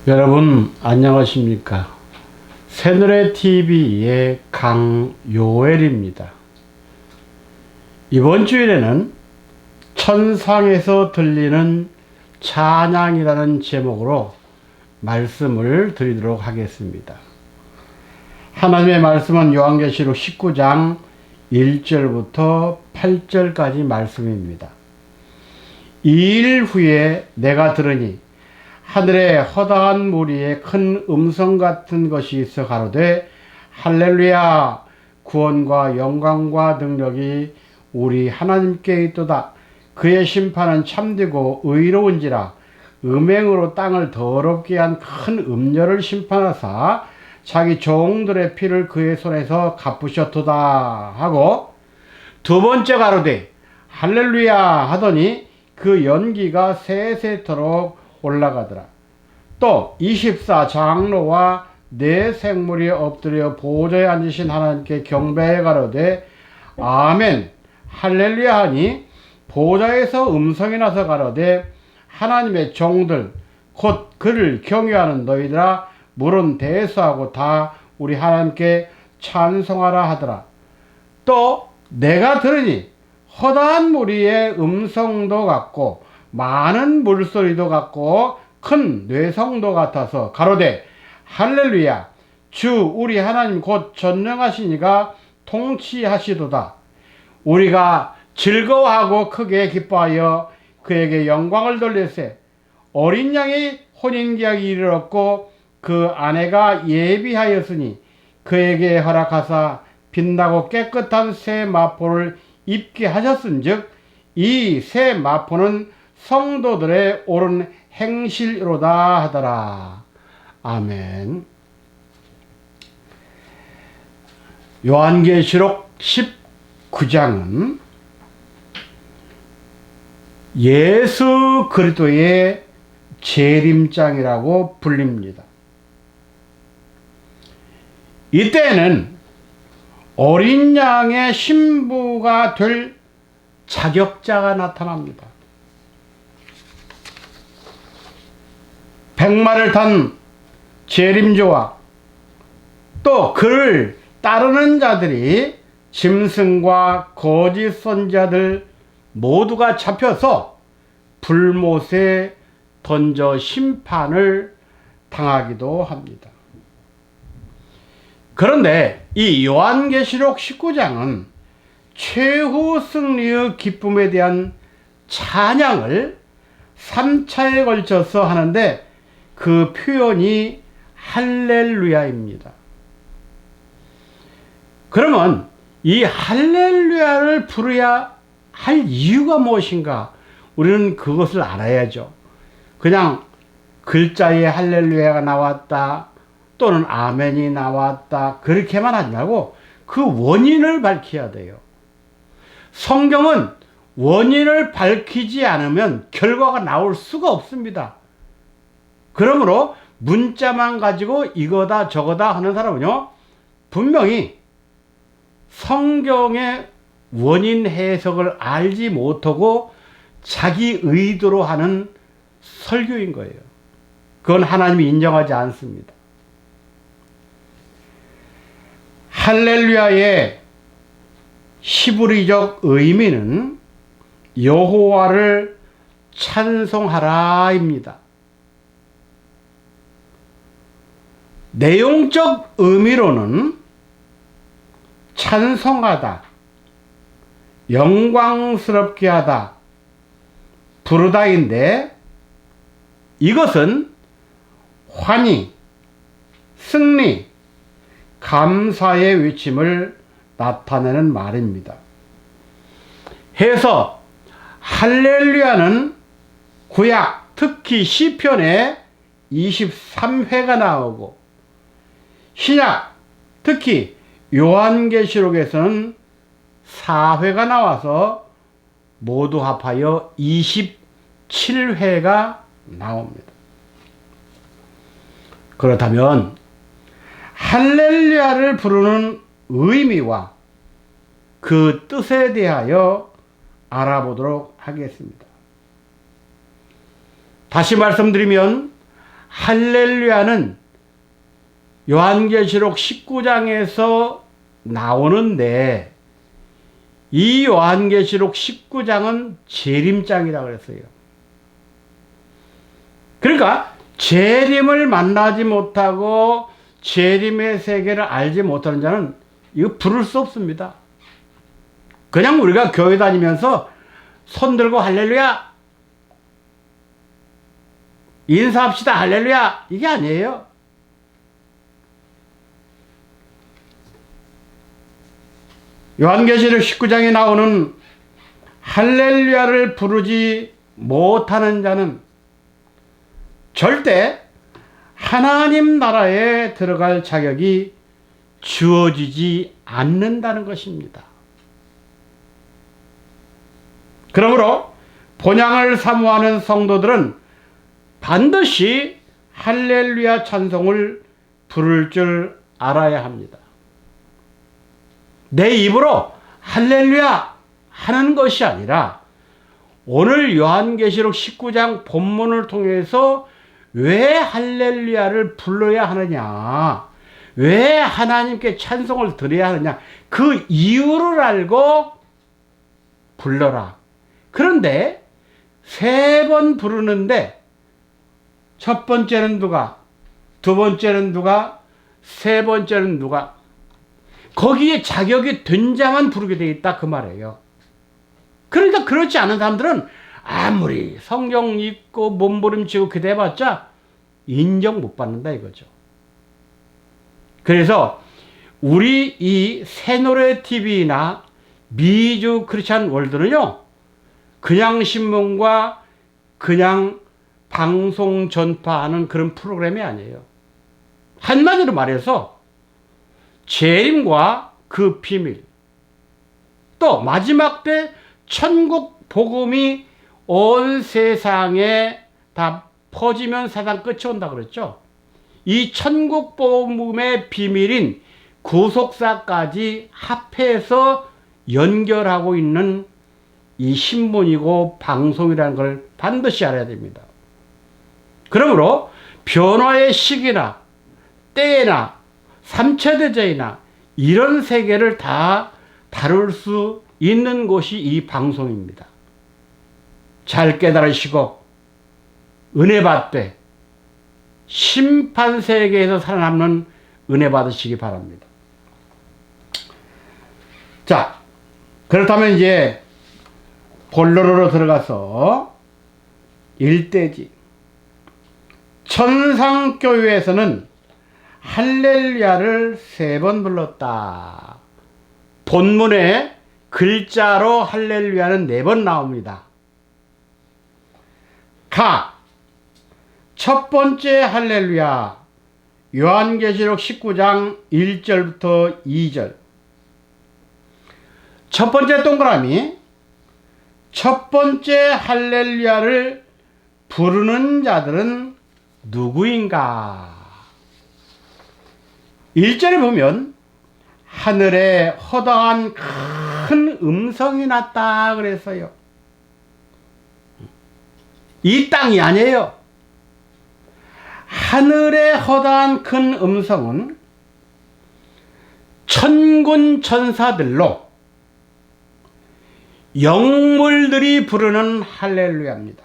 여러분 안녕하십니까? 새누레TV의 강요엘입니다. 이번 주일에는 천상에서 들리는 찬양이라는 제목으로 말씀을 드리도록 하겠습니다. 하나님의 말씀은 요한계시록 19장 1절부터 8절까지 말씀입니다. 2일 후에 내가 들으니 하늘에 허다한 무리에 큰 음성 같은 것이 있어 가로되 할렐루야, 구원과 영광과 능력이 우리 하나님께 있도다. 그의 심판은 참되고 의로운지라. 음행으로 땅을 더럽게 한 큰 음녀를 심판하사 자기 종들의 피를 그의 손에서 갚으셨도다 하고, 두 번째 가로되 할렐루야 하더니 그 연기가 세세토록 올라가더라. 또 24장로와 네 생물이 엎드려 보좌에 앉으신 하나님께 경배해 가로되 아멘 할렐루야 하니, 보좌에서 음성이 나서 가로되 하나님의 종들 곧 그를 경외하는 너희들아, 물은 대수하고 다 우리 하나님께 찬송하라 하더라. 또 내가 들으니 허다한 무리의 음성도 같고 많은 물소리도 같고 큰 뇌성도 같아서 가로되 할렐루야, 주 우리 하나님 곧 전능하신 이가 통치하시도다. 우리가 즐거워하고 크게 기뻐하여 그에게 영광을 돌릴세. 어린 양이 혼인계약이 이르렀고 그 아내가 예비하였으니 그에게 허락하사 빛나고 깨끗한 새 마포를 입게 하셨은즉 이 새 마포는 성도들의 옳은 행실로다 하더라. 아멘. 요한계시록 19장은 예수 그리스도의 재림장이라고 불립니다. 이때는 어린 양의 신부가 될 자격자가 나타납니다. 백마를 탄 재림조와 또 그를 따르는 자들이 짐승과 거짓 선지자들 모두가 잡혀서 불못에 던져 심판을 당하기도 합니다. 그런데 이 요한계시록 19장은 최후 승리의 기쁨에 대한 찬양을 3차에 걸쳐서 하는데 그 표현이 할렐루야입니다. 그러면 이 할렐루야를 부르야 할 이유가 무엇인가? 우리는 그것을 알아야죠. 그냥 글자에 할렐루야가 나왔다 또는 아멘이 나왔다 그렇게만 하지 말고 그 원인을 밝혀야 돼요. 성경은 원인을 밝히지 않으면 결과가 나올 수가 없습니다. 그러므로 문자만 가지고 이거다 저거다 하는 사람은요, 분명히 성경의 원인 해석을 알지 못하고 자기 의도로 하는 설교인 거예요. 그건 하나님이 인정하지 않습니다. 할렐루야의 히브리적 의미는 여호와를 찬송하라입니다. 내용적 의미로는 찬송하다, 영광스럽게 하다, 부르다인데 이것은 환희, 승리, 감사의 외침을 나타내는 말입니다. 해서 할렐루야는 구약 특히 시편에 23회가 나오고 신약 특히 요한계시록에서는 4회가 나와서 모두 합하여 27회가 나옵니다. 그렇다면 할렐루야를 부르는 의미와 그 뜻에 대하여 알아보도록 하겠습니다. 다시 말씀드리면 할렐루야는 요한계시록 19장에서 나오는데 이 요한계시록 19장은 재림장이라고 그랬어요. 그러니까 재림을 만나지 못하고 재림의 세계를 알지 못하는 자는 이거 부를 수 없습니다. 그냥 우리가 교회 다니면서 손 들고 할렐루야 인사합시다 할렐루야 이게 아니에요. 요한계시록 19장에 나오는 할렐루야를 부르지 못하는 자는 절대 하나님 나라에 들어갈 자격이 주어지지 않는다는 것입니다. 그러므로 본향을 사모하는 성도들은 반드시 할렐루야 찬송을 부를 줄 알아야 합니다. 내 입으로 할렐루야 하는 것이 아니라 오늘 요한계시록 19장 본문을 통해서 왜 할렐루야를 불러야 하느냐, 왜 하나님께 찬송을 드려야 하느냐, 그 이유를 알고 불러라. 그런데 3번 부르는데 첫 번째는 누가, 두 번째는 누가, 세 번째는 누가, 거기에 자격이 된 자만 부르게 되어 있다 그 말이에요. 그러니까 그렇지 않은 사람들은 아무리 성경 읽고 몸부림치고 기대해봤자 인정 못 받는다 이거죠. 그래서 우리 이 새노래 TV나 미주 크리스찬 월드는요, 그냥 신문과 그냥 방송 전파하는 그런 프로그램이 아니에요. 한마디로 말해서 재림과 그 비밀, 또 마지막 때 천국 복음이 온 세상에 다 퍼지면 세상 끝이 온다 그랬죠. 이 천국 복음의 비밀인 구속사까지 합해서 연결하고 있는 이 신문이고 방송이라는 걸 반드시 알아야 됩니다. 그러므로 변화의 시기나 때나 삼체대제이나 이런 세계를 다 다룰 수 있는 곳이 이 방송입니다. 잘 깨달으시고 은혜 받되 심판 세계에서 살아남는 은혜 받으시기 바랍니다. 자, 그렇다면 이제 본론으로 들어가서 일대지. 천상교회에서는 할렐루야를 3번 불렀다. 본문에 글자로 할렐루야는 4번 나옵니다. 첫 번째 할렐루야, 요한계시록 19장 1절부터 2절. 첫 번째 동그라미, 첫 번째 할렐루야를 부르는 자들은 누구인가? 1절에 보면 하늘에 허다한 큰 음성이 났다 그랬어요. 이 땅이 아니에요. 하늘에 허다한 큰 음성은 천군 천사들로 영물들이 부르는 할렐루야입니다.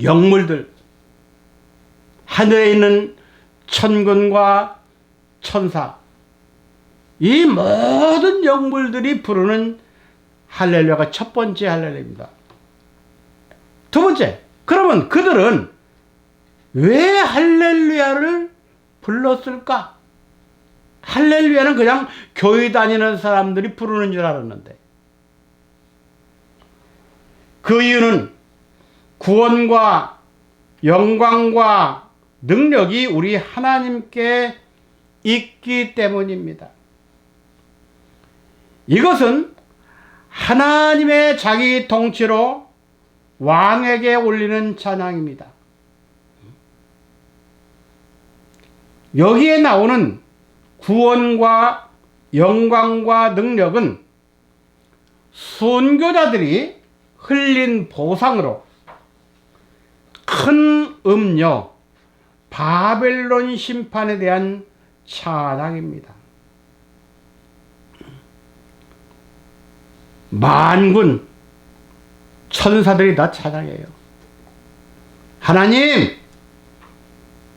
영물들, 하늘에 있는 천군과 천사, 이 모든 영물들이 부르는 할렐루야가 첫 번째 할렐루야입니다. 두 번째, 그러면 그들은 왜 할렐루야를 불렀을까? 할렐루야는 그냥 교회 다니는 사람들이 부르는 줄 알았는데, 그 이유는 구원과 영광과 능력이 우리 하나님께 있기 때문입니다. 이것은 하나님의 자기 통치로 왕에게 올리는 찬양입니다. 여기에 나오는 구원과 영광과 능력은 순교자들이 흘린 보상으로 큰 음료, 바벨론 심판에 대한 찬양입니다. 만군 천사들이 다 찬양해요. 하나님,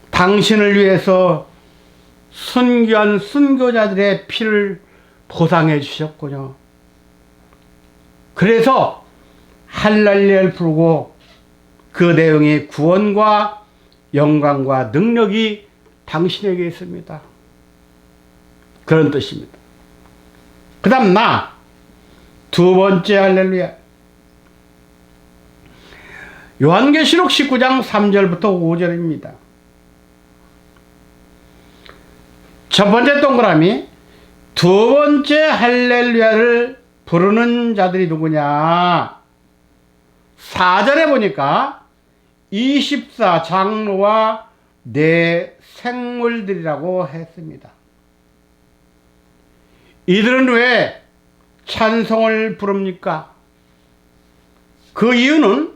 당신을 위해서 순교한 순교자들의 피를 보상해 주셨군요. 그래서 할렐루야를 부르고 그 내용이 구원과 영광과 능력이 당신에게 있습니다. 그런 뜻입니다. 그 다음 두 번째 할렐루야. 요한계시록 19장 3절부터 5절입니다. 첫 번째 동그라미, 두 번째 할렐루야를 부르는 자들이 누구냐? 4절에 보니까 24장로와 네 생물들이라고 했습니다. 이들은 왜 찬송을 부릅니까? 그 이유는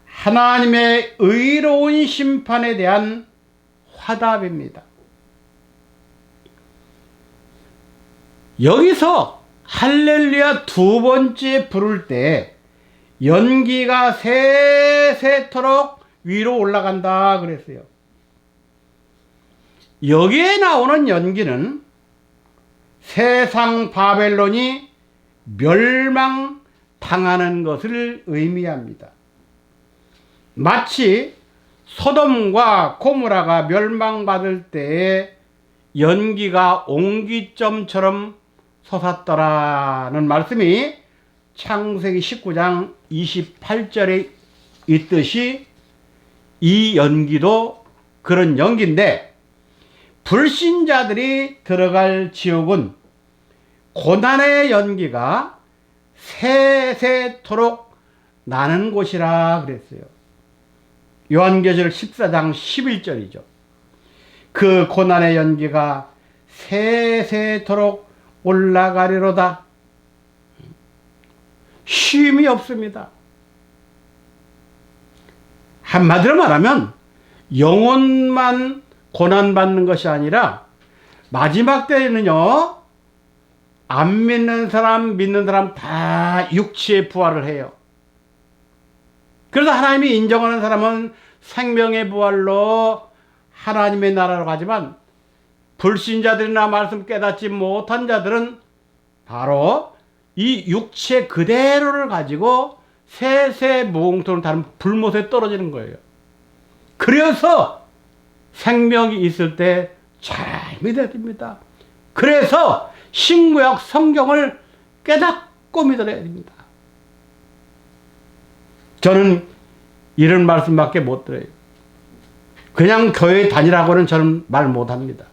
하나님의 의로운 심판에 대한 화답입니다. 여기서 할렐루야 두 번째 부를 때 연기가 세세토록 위로 올라간다 그랬어요. 여기에 나오는 연기는 세상 바벨론이 멸망당하는 것을 의미합니다. 마치 소돔과 고모라가 멸망받을 때에 연기가 옹기점처럼 솟았더라는 말씀이 창세기 19장 28절에 있듯이 이 연기도 그런 연기인데, 불신자들이 들어갈 지옥은 고난의 연기가 세세토록 나는 곳이라 그랬어요. 요한계시록 14장 11절이죠. 그 고난의 연기가 세세토록 올라가리로다. 쉼이 없습니다. 한마디로 말하면 영혼만 고난받는 것이 아니라 마지막 때에는요, 안 믿는 사람, 믿는 사람 다 육체의 부활을 해요. 그래서 하나님이 인정하는 사람은 생명의 부활로 하나님의 나라로 가지만, 불신자들이나 말씀 깨닫지 못한 자들은 바로 이 육체 그대로를 가지고 세세 무공토는 다른 불못에 떨어지는 거예요. 그래서 생명이 있을 때 잘 믿어야 됩니다. 그래서 신구약 성경을 깨닫고 믿어야 됩니다. 저는 이런 말씀밖에 못 드려요. 그냥 교회 다니라고는 저는 말 못합니다.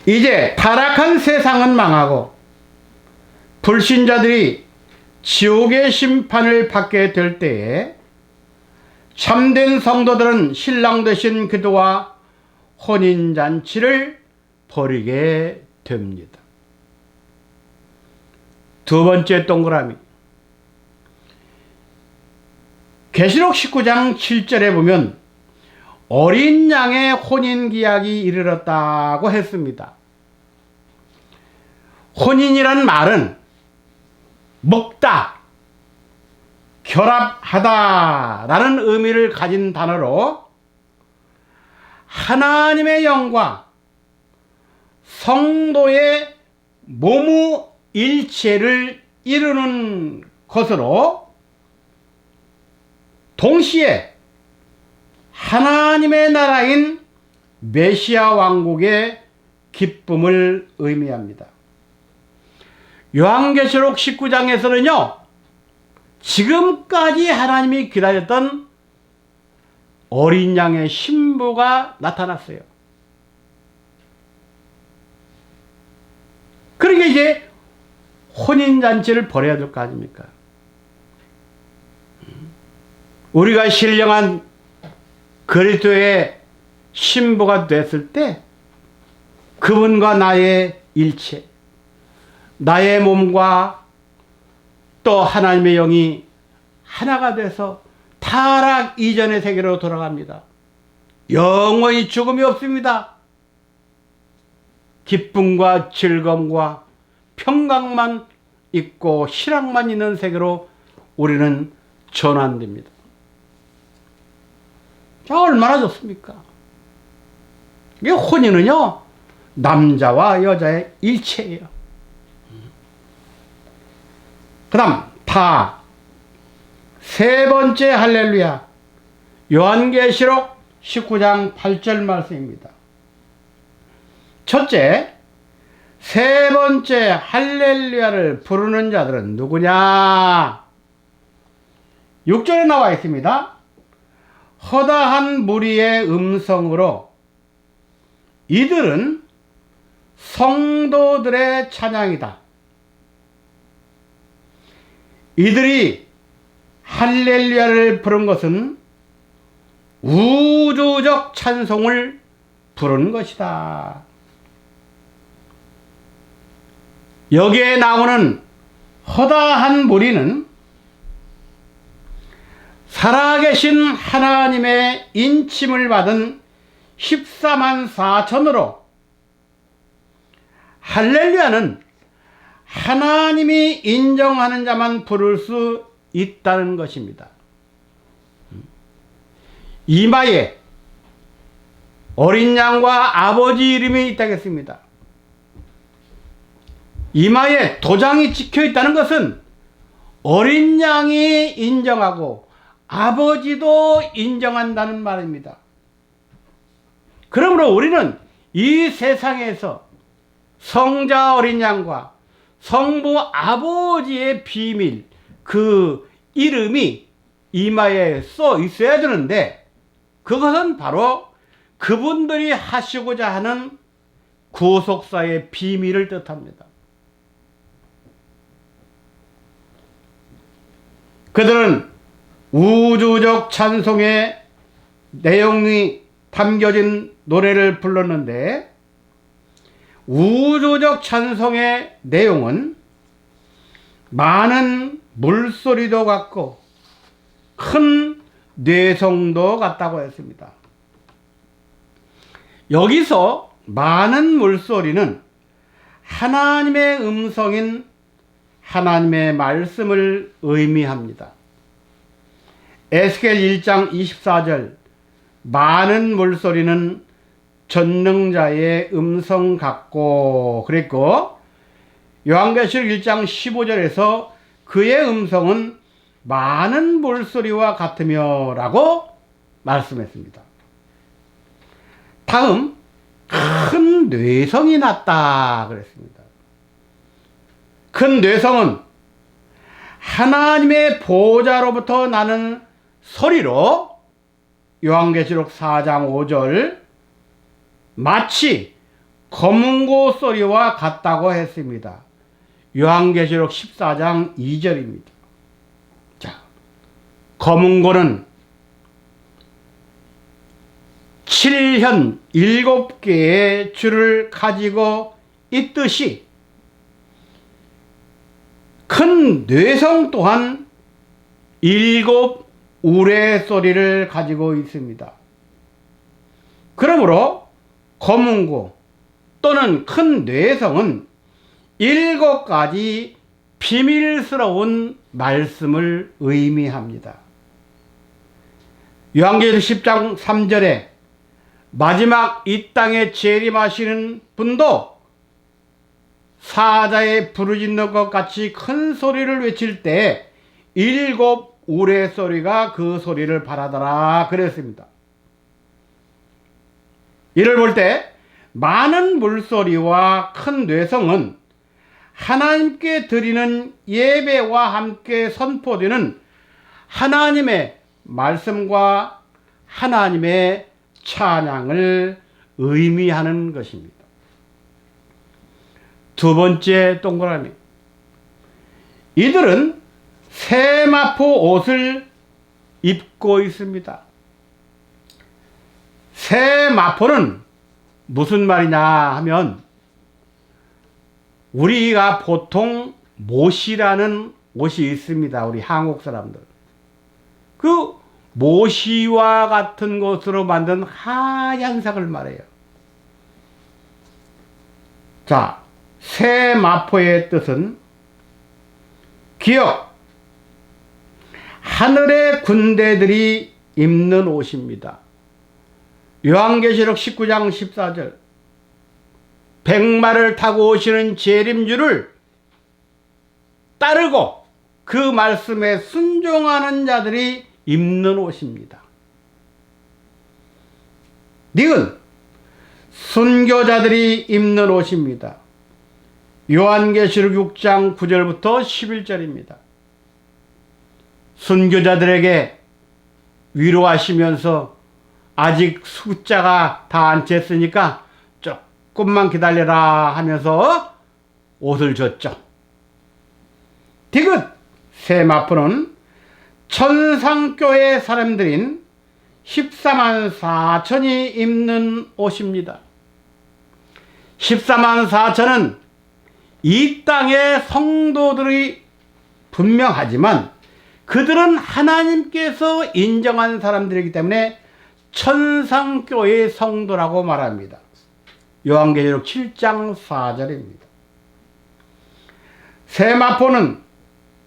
이제 타락한 세상은 망하고 불신자들이 지옥의 심판을 받게 될 때에 참된 성도들은 신랑 되신 그도와 혼인잔치를 벌이게 됩니다. 두 번째 동그라미, 계시록 19장 7절에 보면 어린 양의 혼인기약이 이르렀다고 했습니다. 혼인이란 말은 먹다, 결합하다 라는 의미를 가진 단어로 하나님의 영과 성도의 모무일체를 이루는 것으로 동시에 하나님의 나라인 메시아 왕국의 기쁨을 의미합니다. 요한계시록 19장에서는요, 지금까지 하나님이 기다렸던 어린 양의 신부가 나타났어요. 그러니까 이제 혼인잔치를 벌여야 될 거 아닙니까? 우리가 신령한 그리스도의 신부가 됐을 때 그분과 나의 일체, 나의 몸과 또 하나님의 영이 하나가 돼서 타락 이전의 세계로 돌아갑니다. 영원히 죽음이 없습니다. 기쁨과 즐거움과 평강만 있고 희락만 있는 세계로 우리는 전환됩니다. 자, 얼마나 좋습니까? 이게 혼인은요, 남자와 여자의 일체예요. 그 다음 세 번째 할렐루야, 요한계시록 19장 8절 말씀입니다. 첫째, 세 번째 할렐루야를 부르는 자들은 누구냐? 6절에 나와 있습니다. 허다한 무리의 음성으로 이들은 성도들의 찬양이다. 이들이 할렐루야를 부른 것은 우주적 찬송을 부르는 것이다. 여기에 나오는 허다한 무리는 살아계신 하나님의 인침을 받은 14만 4천으로 할렐루야는 하나님이 인정하는 자만 부를 수 있다는 것입니다. 이마에 어린 양과 아버지 이름이 있다겠습니다. 이마에 도장이 찍혀 있다는 것은 어린 양이 인정하고 아버지도 인정한다는 말입니다. 그러므로 우리는 이 세상에서 성자 어린 양과 성부 아버지의 비밀, 그 이름이 이마에 써 있어야 되는데, 그것은 바로 그분들이 하시고자 하는 구속사의 비밀을 뜻합니다. 그들은 우주적 찬송의 내용이 담겨진 노래를 불렀는데, 우주적 찬송의 내용은 많은 물소리도 같고 큰 뇌성도 같다고 했습니다. 여기서 많은 물소리는 하나님의 음성인 하나님의 말씀을 의미합니다. 에스겔 1장 24절, 많은 물소리는 전능자의 음성 같고 그랬고, 요한계시록 1장 15절에서 그의 음성은 많은 물소리와 같으며 라고 말씀했습니다. 다음, 큰 뇌성이 났다 그랬습니다. 큰 뇌성은 하나님의 보좌로부터 나는 소리로 요한계시록 4장 5절 마치 검은고 소리와 같다고 했습니다. 요한계시록 14장 2절입니다. 자, 검은고는 7현 7개의 줄을 가지고 있듯이 큰 뇌성 또한 7 우레소리를 가지고 있습니다. 그러므로 검은고 또는 큰 뇌성은 7가지 비밀스러운 말씀을 의미합니다. 요한계시록 10장 3절에 마지막 이 땅에 재림하시는 분도 사자의 부르짖는 것 같이 큰 소리를 외칠 때 7 우레소리가 그 소리를 바라더라 그랬습니다. 이를 볼 때 많은 물소리와 큰 뇌성은 하나님께 드리는 예배와 함께 선포되는 하나님의 말씀과 하나님의 찬양을 의미하는 것입니다. 두 번째 동그라미, 이들은 세마포 옷을 입고 있습니다. 세마포는 무슨 말이냐 하면, 우리가 보통 못이라는 옷이 있습니다. 우리 한국 사람들. 그 모시와 같은 것으로 만든 하얀 색을 말해요. 자, 새 마포의 뜻은 기억, 하늘의 군대들이 입는 옷입니다. 요한계시록 19장 14절, 백마를 타고 오시는 재림주를 따르고 그 말씀에 순종하는 자들이 입는 옷입니다. 닉은 순교자들이 입는 옷입니다. 요한계시록 6장 9절부터 11절입니다. 순교자들에게 위로하시면서 아직 숫자가 다 안 쟀으니까 조금만 기다려라 하면서 옷을 줬죠. 디귿 세마포는 천상교회 사람들인 14만 4천이 입는 옷입니다. 14만 4천은 이 땅의 성도들이 분명하지만 그들은 하나님께서 인정한 사람들이기 때문에 천상교회의 성도라고 말합니다. 요한계시록 7장 4절입니다. 세마포는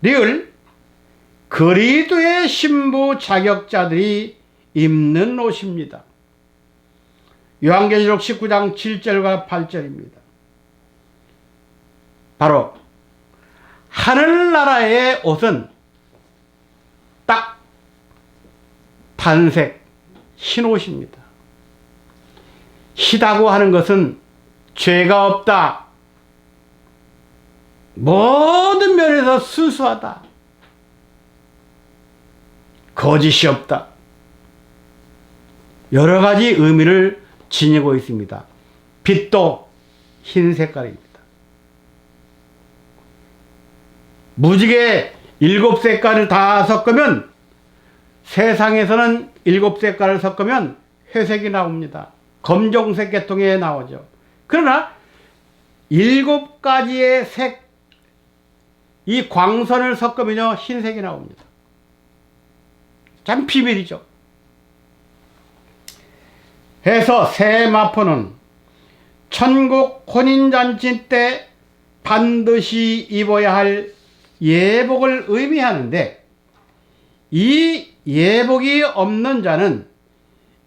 늘 그리스도의 신부 자격자들이 입는 옷입니다. 요한계시록 19장 7절과 8절입니다. 바로 하늘나라의 옷은 딱 단색 흰옷입니다. 희다고 하는 것은 죄가 없다, 모든 면에서 순수하다, 거짓이 없다, 여러 가지 의미를 지니고 있습니다. 빛도 흰 색깔입니다. 무지개 7색깔을 다 섞으면, 세상에서는 7색깔을 섞으면 회색이 나옵니다. 검정색 계통에 나오죠. 그러나 7가지의 색, 이 광선을 섞으면요 흰색이 나옵니다. 참 비밀이죠. 해서 세마포는 천국 혼인잔치 때 반드시 입어야 할 예복을 의미하는데, 이 예복이 없는 자는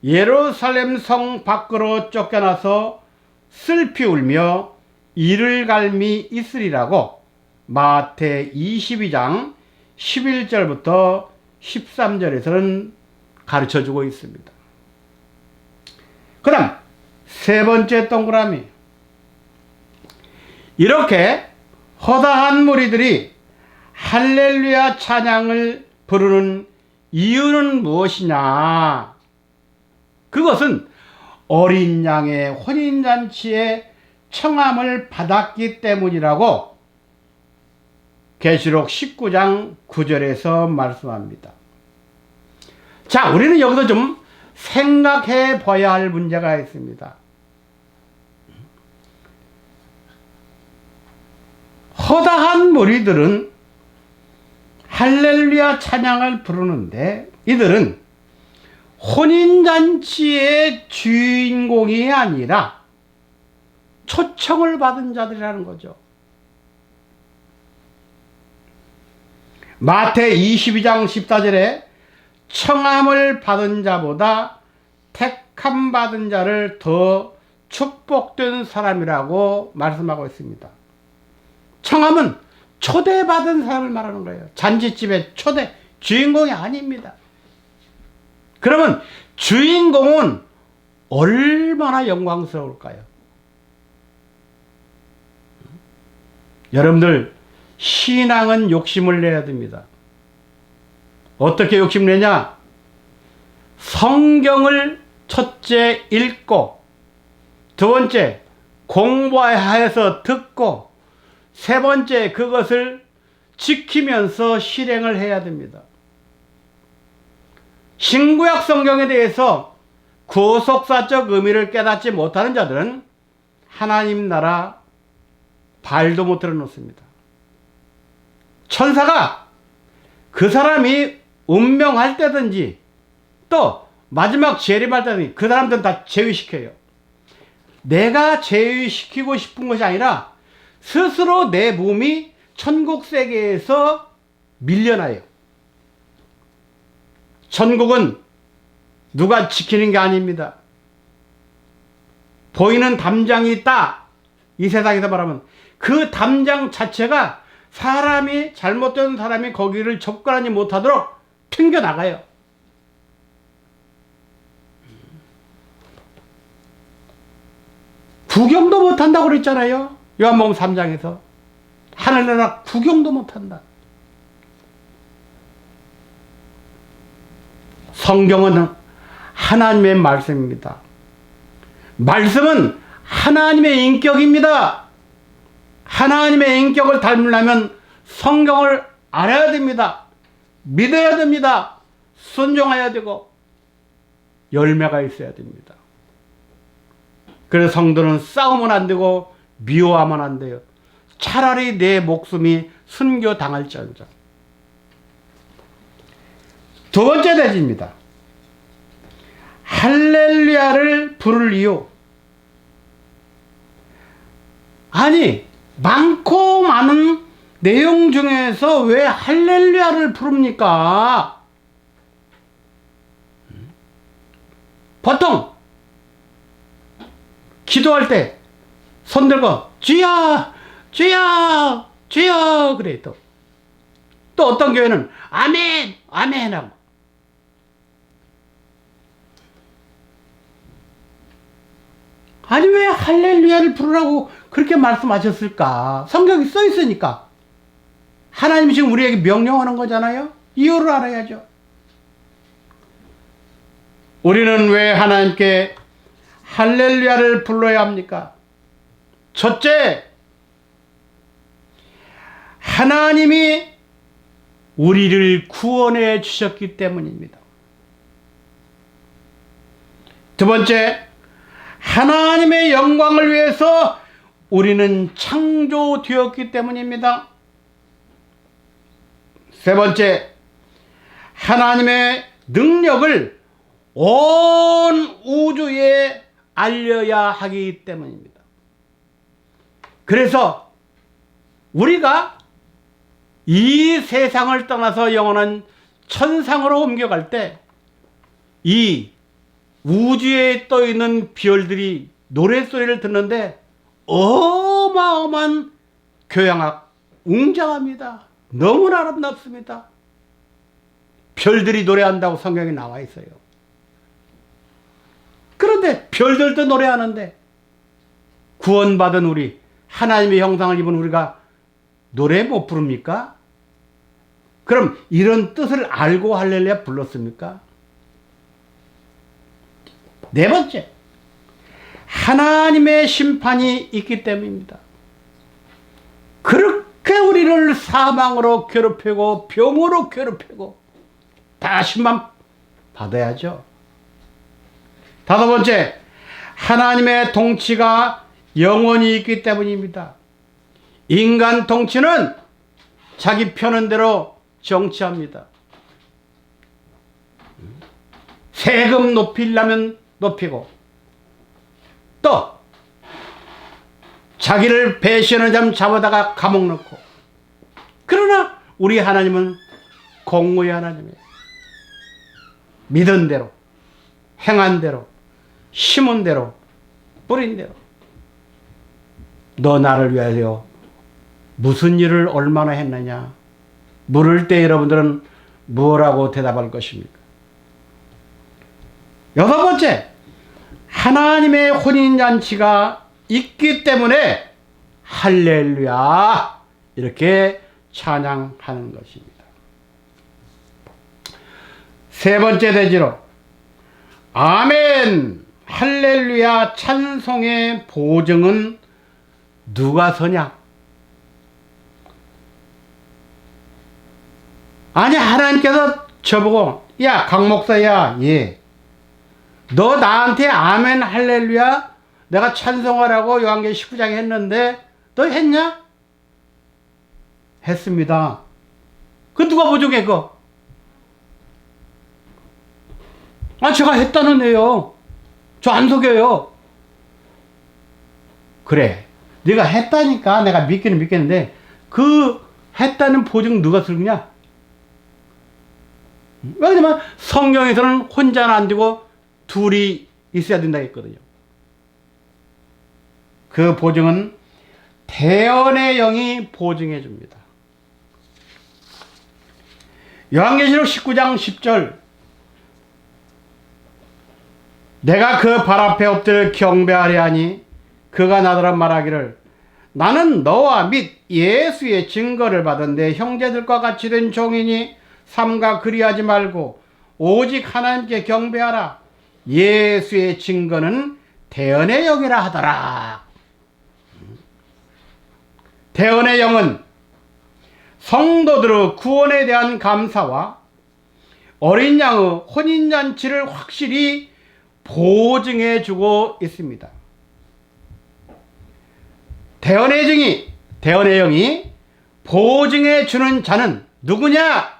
예루살렘 성 밖으로 쫓겨나서 슬피 울며 이를 갈미 있으리라고 마태 22장 11절부터 13절에서는 가르쳐주고 있습니다. 그 다음 세 번째 동그라미, 이렇게 허다한 무리들이 할렐루야 찬양을 부르는 이유는 무엇이냐? 그것은 어린 양의 혼인잔치에 청함을 받았기 때문이라고 계시록 19장 9절에서 말씀합니다. 자, 우리는 여기서 좀 생각해 봐야 할 문제가 있습니다. 허다한 무리들은 할렐루야 찬양을 부르는데, 이들은 혼인잔치의 주인공이 아니라 초청을 받은 자들이라는 거죠. 마태 22장 14절에 청함을 받은 자보다 택함 받은 자를 더 축복된 사람이라고 말씀하고 있습니다. 청함은 초대받은 사람을 말하는 거예요. 잔치집의 초대, 주인공이 아닙니다. 그러면 주인공은 얼마나 영광스러울까요? 여러분들, 신앙은 욕심을 내야 됩니다. 어떻게 욕심내냐? 성경을 첫째 읽고, 두 번째 공부해서 듣고, 세 번째 그것을 지키면서 실행을 해야 됩니다. 신구약 성경에 대해서 구속사적 의미를 깨닫지 못하는 자들은 하나님 나라 발도 못 들어놓습니다. 천사가 그 사람이 운명할 때든지 또 마지막 재림할 때는 그 사람들은 다 제위시켜요. 내가 제위시키고 싶은 것이 아니라 스스로 내 몸이 천국 세계에서 밀려나요. 천국은 누가 지키는 게 아닙니다. 보이는 담장이 있다. 이 세상에서 말하면 그 담장 자체가 사람이, 잘못된 사람이 거기를 접근하지 못하도록 튕겨나가요. 구경도 못한다고 그랬잖아요. 요한복음 3장에서. 하늘나라 구경도 못한다. 성경은 하나님의 말씀입니다. 말씀은 하나님의 인격입니다. 하나님의 인격을 닮으려면 성경을 알아야 됩니다. 믿어야 됩니다. 순종해야 되고 열매가 있어야 됩니다. 그래서 성도는 싸우면 안 되고 미워하면 안 돼요. 차라리 내 목숨이 순교당할지언정. 두 번째 대지입니다. 할렐루야를 부를 이유. 아니, 많고 많은 내용 중에서 왜 할렐루야를 부릅니까? 보통 기도할 때 손 들고 주여 주여 주여 그래. 또 어떤 교회는 아멘 아멘 하고. 아니 왜 할렐루야를 부르라고 그렇게 말씀하셨을까? 성경이 써 있으니까. 하나님이 지금 우리에게 명령하는 거잖아요. 이유를 알아야죠. 우리는 왜 하나님께 할렐루야를 불러야 합니까? 첫째, 하나님이 우리를 구원해 주셨기 때문입니다. 두 번째, 하나님의 영광을 위해서 우리는 창조되었기 때문입니다. 세 번째, 하나님의 능력을 온 우주에 알려야 하기 때문입니다. 그래서 우리가 이 세상을 떠나서 영원한 천상으로 옮겨갈 때 이 우주에 떠 있는 별들이 노랫소리를 듣는데 어마어마한 교향악, 웅장합니다. 너무나 아름답습니다. 별들이 노래한다고 성경에 나와 있어요. 그런데 별들도 노래하는데 구원받은 우리, 하나님의 형상을 입은 우리가 노래 못 부릅니까? 그럼 이런 뜻을 알고 할렐루야 불렀습니까? 네 번째, 하나님의 심판이 있기 때문입니다. 그렇게 우리를 사망으로 괴롭히고 병으로 괴롭히고 다 심판 받아야죠. 다섯 번째, 하나님의 통치가 영원히 있기 때문입니다. 인간 통치는 자기 편한 대로 정치합니다. 세금 높이려면 높이고 또 자기를 배신하는 사람 잡아다가 감옥 넣고. 그러나 우리 하나님은 공의의 하나님이에요. 믿은 대로, 행한 대로, 심은 대로, 뿌린 대로. 너 나를 위하여 무슨 일을 얼마나 했느냐? 물을 때 여러분들은 뭐라고 대답할 것입니까? 여섯 번째, 하나님의 혼인잔치가 있기 때문에 할렐루야 이렇게 찬양하는 것입니다. 세 번째 대지로 아멘 할렐루야 찬송의 보증은 누가 서냐? 아니 하나님께서 저보고 야 강 목사야, 예, 너 나한테 아멘 할렐루야 내가 찬송하라고 요한계시록 19장에 했는데 너 했냐? 했습니다. 그 누가 보증해? 그거 아, 제가 했다는 애요. 저 안 속여요. 그래. 네가 했다니까 내가 믿기는 믿겠는데 그 했다는 보증 누가 쓰느냐? 왜냐면 성경에서는 혼자는 안 되고 둘이 있어야 된다 했거든요. 그 보증은 대언의 영이 보증해 줍니다. 요한계시록 19장 10절 내가 그 발 앞에 엎드려 경배하려 하니 그가 나더러 말하기를 나는 너와 및 예수의 증거를 받은 내 형제들과 같이 된 종이니 삼가 그리하지 말고 오직 하나님께 경배하라. 예수의 증거는 대언의 영이라 하더라. 대언의 영은 성도들의 구원에 대한 감사와 어린 양의 혼인잔치를 확실히 보증해 주고 있습니다. 대언의 영이 보증해 주는 자는 누구냐?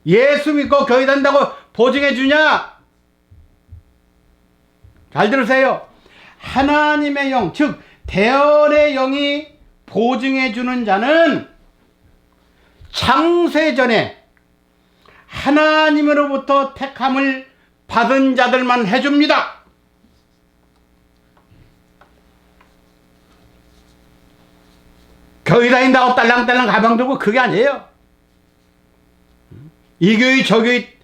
예수 믿고 교회 다닌다고 보증해 주냐? 잘 들으세요. 하나님의 영, 즉 대언의 영이 보증해 주는 자는 창세전에 하나님으로부터 택함을 받은 자들만 해줍니다. 교회 다닌다고 딸랑딸랑 가방 들고 그게 아니에요. 이 교회 저 교회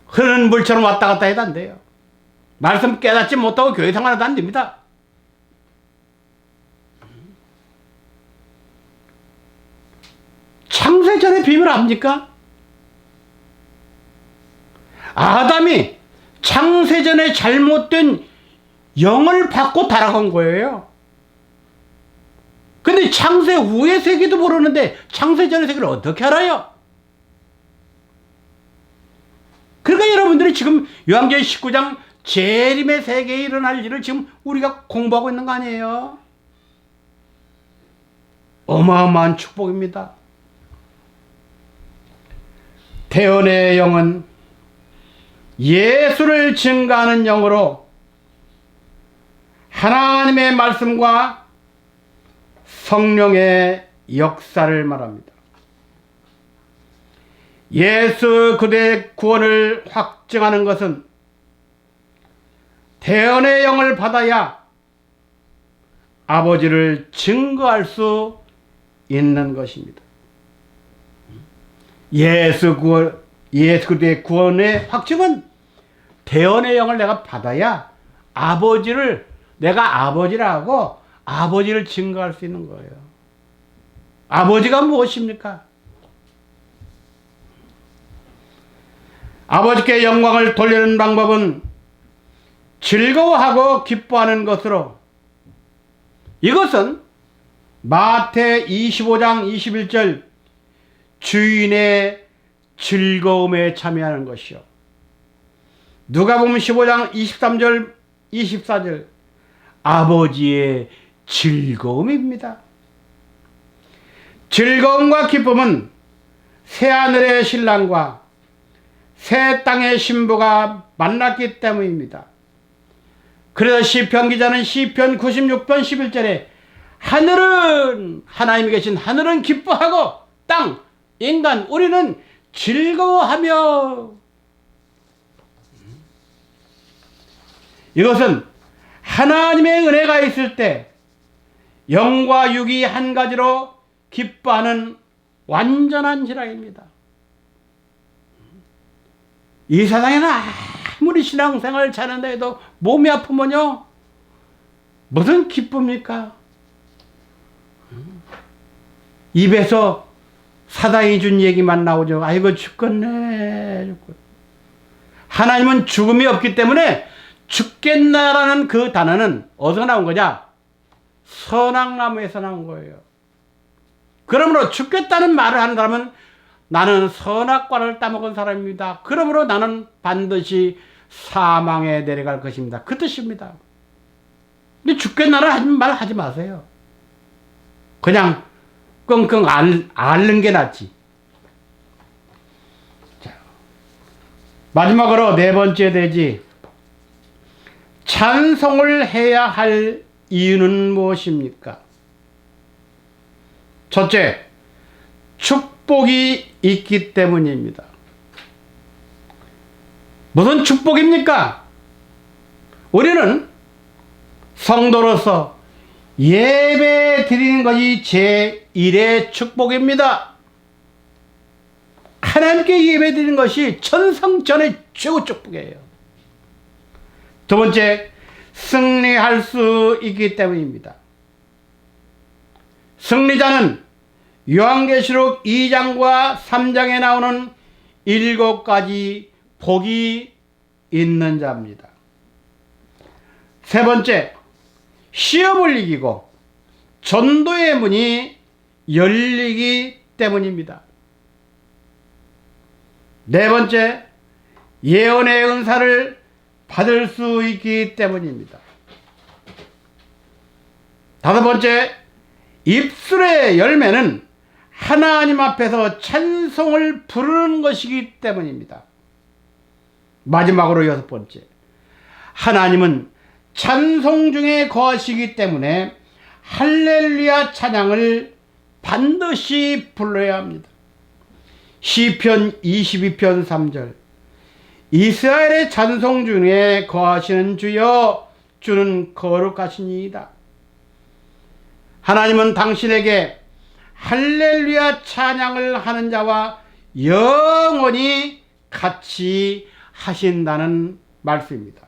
흐르는 물처럼 왔다 갔다 해도 안 돼요. 말씀 깨닫지 못하고 교회 생활해도 안 됩니다. 창세전의 비밀을 압니까? 아담이 창세전에 잘못된 영을 받고 타락한 거예요. 근데 창세 후의 세계도 모르는데 창세전의 세계를 어떻게 알아요? 그러니까 여러분들이 지금 요한계시록 19장 재림의 세계에 일어날 일을 지금 우리가 공부하고 있는 거 아니에요? 어마어마한 축복입니다. 대언의 영은 예수를 증거하는 영으로 하나님의 말씀과 성령의 역사를 말합니다. 예수 그대의 구원을 확증하는 것은 대언의 영을 받아야 아버지를 증거할 수 있는 것입니다. 예수 그리스도의 구원의 확증은 대언의 영을 내가 받아야 아버지를 내가 아버지라고 아버지를 증거할 수 있는 거예요. 아버지가 무엇입니까? 아버지께 영광을 돌리는 방법은 즐거워하고 기뻐하는 것으로 이것은 마태 25장 21절 주인의 즐거움에 참여하는 것이요. 누가복음 15장 23절 24절 아버지의 즐거움입니다. 즐거움과 기쁨은 새하늘의 신랑과 새 땅의 신부가 만났기 때문입니다. 그래서 시편 기자는 시편 96편 11절에 하늘은 하나님이 계신 하늘은 기뻐하고 땅 인간 우리는 즐거워하며 이것은 하나님의 은혜가 있을 때 영과 육이 한 가지로 기뻐하는 완전한 신앙입니다. 이 세상에는 아무리 신앙생활을 잘한다 해도 몸이 아프면요 무슨 기쁩니까? 입에서 사단이 준 얘기만 나오죠. 아이고 죽겠네. 하나님은 죽음이 없기 때문에 죽겠나라는 그 단어는 어디서 나온 거냐? 선악나무에서 나온 거예요. 그러므로 죽겠다는 말을 하는 사람은 나는 선악과를 따먹은 사람입니다. 그러므로 나는 반드시 사망에 내려갈 것입니다. 그 뜻입니다. 근데 죽겠나라는 말 하지 마세요. 그냥 끙끙 앓는 게 낫지. 자, 마지막으로 네 번째 대지, 찬송을 해야 할 이유는 무엇입니까? 첫째, 축복이 있기 때문입니다. 무슨 축복입니까? 우리는 성도로서 예배 드리는 것이 제1의 축복입니다. 하나님께 예배 드리는 것이 천상천의 최고 축복이에요. 두 번째, 승리할 수 있기 때문입니다. 승리자는 요한계시록 2장과 3장에 나오는 7가지 복이 있는 자입니다. 세 번째, 시험을 이기고 전도의 문이 열리기 때문입니다. 네 번째, 예언의 은사를 받을 수 있기 때문입니다. 다섯 번째, 입술의 열매는 하나님 앞에서 찬송을 부르는 것이기 때문입니다. 마지막으로 여섯 번째, 하나님은 찬송 중에 거하시기 때문에 할렐루야 찬양을 반드시 불러야 합니다. 시편 22편 3절, 이스라엘의 찬송 중에 거하시는 주여, 주는 거룩하시니이다. 하나님은 당신에게 할렐루야 찬양을 하는 자와 영원히 같이 하신다는 말씀입니다.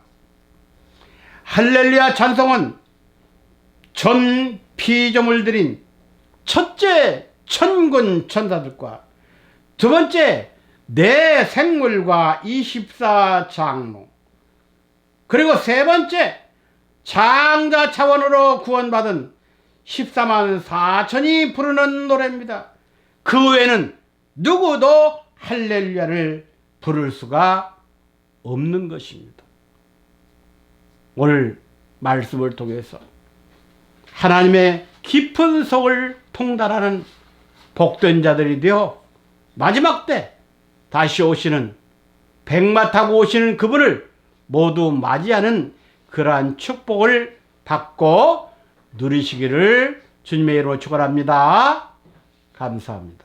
할렐루야 찬송은 전 피조물 들인 첫째 천군 천사들과 두 번째 네 생물과 24장로, 그리고 세 번째 장자 차원으로 구원받은 14만 4천이 부르는 노래입니다. 그 외에는 누구도 할렐루야를 부를 수가 없는 것입니다. 오늘 말씀을 통해서 하나님의 깊은 속을 통달하는 복된 자들이 되어 마지막 때 다시 오시는, 백마 타고 오시는 그분을 모두 맞이하는 그러한 축복을 받고 누리시기를 주님의 이름으로 축원합니다. 감사합니다.